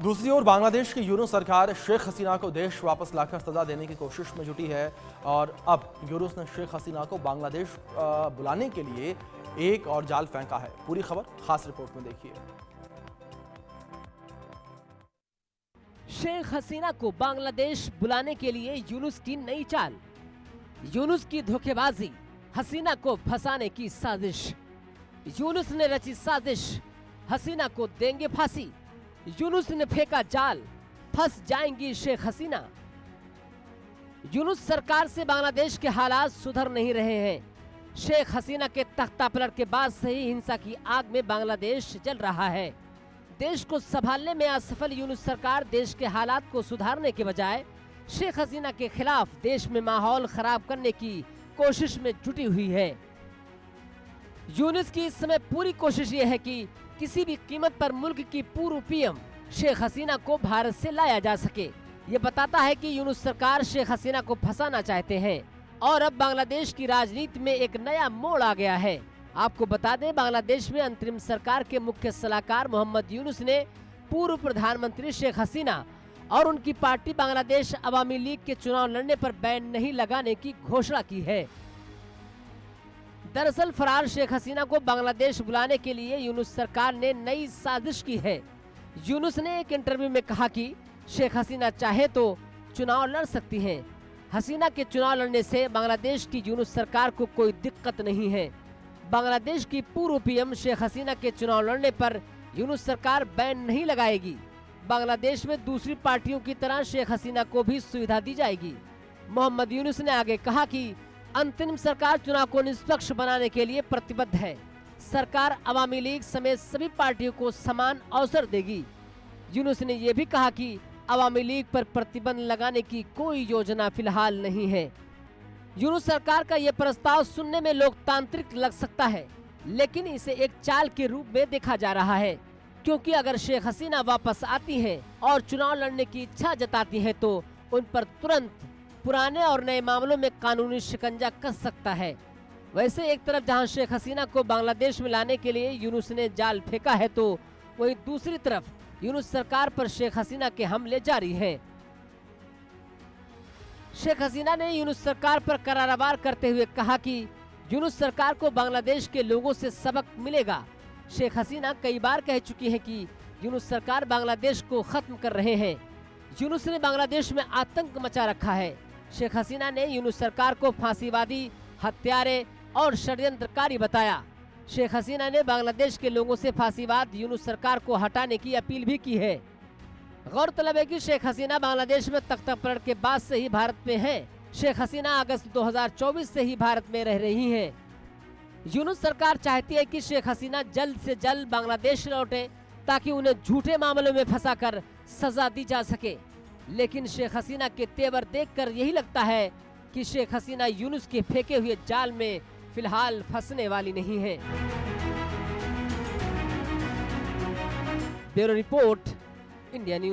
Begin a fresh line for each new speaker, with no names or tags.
दूसरी ओर बांग्लादेश की यूनुस सरकार शेख हसीना को देश वापस लाकर सजा देने की कोशिश में जुटी है और अब यूनुस ने शेख हसीना को बांग्लादेश बुलाने के लिए एक और जाल फेंका है। पूरी खबर खास रिपोर्ट में देखिए।
शेख हसीना को बांग्लादेश बुलाने के लिए यूनुस की नई चाल, यूनुस की धोखेबाजी, हसीना को फंसाने की साजिश। यूनुस ने रची साजिश, हसीना को देंगे फांसी। यूनुस ने फेंका जाल, फंस जाएंगी शेख हसीना। यूनुस सरकार से बांग्लादेश के हालात सुधर नहीं रहे हैं। शेख हसीना के तख्ता पलट के बाद से ही हिंसा की आग में बांग्लादेश जल रहा है। देश को संभालने में असफल यूनुस सरकार देश के हालात को सुधारने के बजाय शेख हसीना के खिलाफ देश में माहौल खराब करने की कोशिश में जुटी हुई है। यूनुस की इस समय पूरी कोशिश ये है कि किसी भी कीमत पर मुल्क की पूर्व पीएम शेख हसीना को भारत से लाया जा सके। ये बताता है कि यूनुस सरकार शेख हसीना को फंसाना चाहते हैं और अब बांग्लादेश की राजनीति में एक नया मोड़ आ गया है। आपको बता दें, बांग्लादेश में अंतरिम सरकार के मुख्य सलाहकार मोहम्मद यूनुस ने पूर्व प्रधानमंत्री शेख हसीना और उनकी पार्टी बांग्लादेश अवामी लीग के चुनाव लड़ने पर बैन नहीं लगाने की घोषणा की है। दरअसल फरार शेख हसीना को बांग्लादेश बुलाने के लिए यूनुस सरकार ने नई साजिश की है। यूनुस ने एक इंटरव्यू में कहा कि शेख हसीना चाहे तो चुनाव लड़ सकती हैं। हसीना के चुनाव लड़ने से बांग्लादेश की यूनुस सरकार को कोई दिक्कत नहीं है। बांग्लादेश की पूर्व पीएम शेख हसीना के चुनाव लड़ने पर यूनुस सरकार बैन नहीं लगाएगी। बांग्लादेश में दूसरी पार्टियों की तरह शेख हसीना को भी सुविधा दी जाएगी। मोहम्मद यूनुस ने आगे कहा कि अंतरिम सरकार चुनाव को निष्पक्ष बनाने के लिए प्रतिबद्ध है। सरकार अवामी लीग समेत सभी पार्टियों को समान अवसर देगी। यूनुस ने यह भी कहा कि अवामी लीग पर प्रतिबंध लगाने की कोई योजना फिलहाल नहीं है। यूनुस सरकार का यह प्रस्ताव सुनने में लोकतांत्रिक लग सकता है, लेकिन इसे एक चाल के रूप में देखा जा रहा है, क्योंकि अगर शेख हसीना वापस आती हैं और चुनाव लड़ने की इच्छा जताती हैं तो उन पर तुरंत पुराने और नए मामलों में कानूनी शिकंजा कस सकता है। वैसे एक तरफ जहां शेख हसीना को बांग्लादेश में लाने के लिए यूनुस ने जाल फेंका है, तो वहीं दूसरी तरफ यूनुस सरकार पर शेख हसीना के हमले जारी हैं। शेख हसीना ने यूनुस सरकार पर करारवार करते हुए कहा कि यूनुस सरकार को बांग्लादेश के लोगों से सबक मिलेगा। शेख हसीना कई बार कह चुकी है कि यूनुस सरकार बांग्लादेश को खत्म कर रहे हैं। यूनुस ने बांग्लादेश में आतंक मचा रखा है। शेख हसीना ने यूनुस सरकार को फांसीवादी, हत्यारे और षड्यंत्रकारी बताया। शेख हसीना ने बांग्लादेश के लोगों से फांसीवाद यूनुस सरकार को हटाने की अपील भी की है। गौरतलब है कि शेख हसीना बांग्लादेश में तख्ता पलट के बाद से ही भारत में हैं। शेख हसीना अगस्त 2024 से ही भारत में रह रही हैं। यूनुस सरकार चाहती है कि शेख हसीना जल्द से जल्द बांग्लादेश लौटे ताकि उन्हें झूठे मामलों में फंसाकर सजा दी जा सके। लेकिन शेख हसीना के तेवर देखकर यही लगता है कि शेख हसीना यूनुस के फेंके हुए जाल में फिलहाल फंसने वाली नहीं है। Bureau report, India news.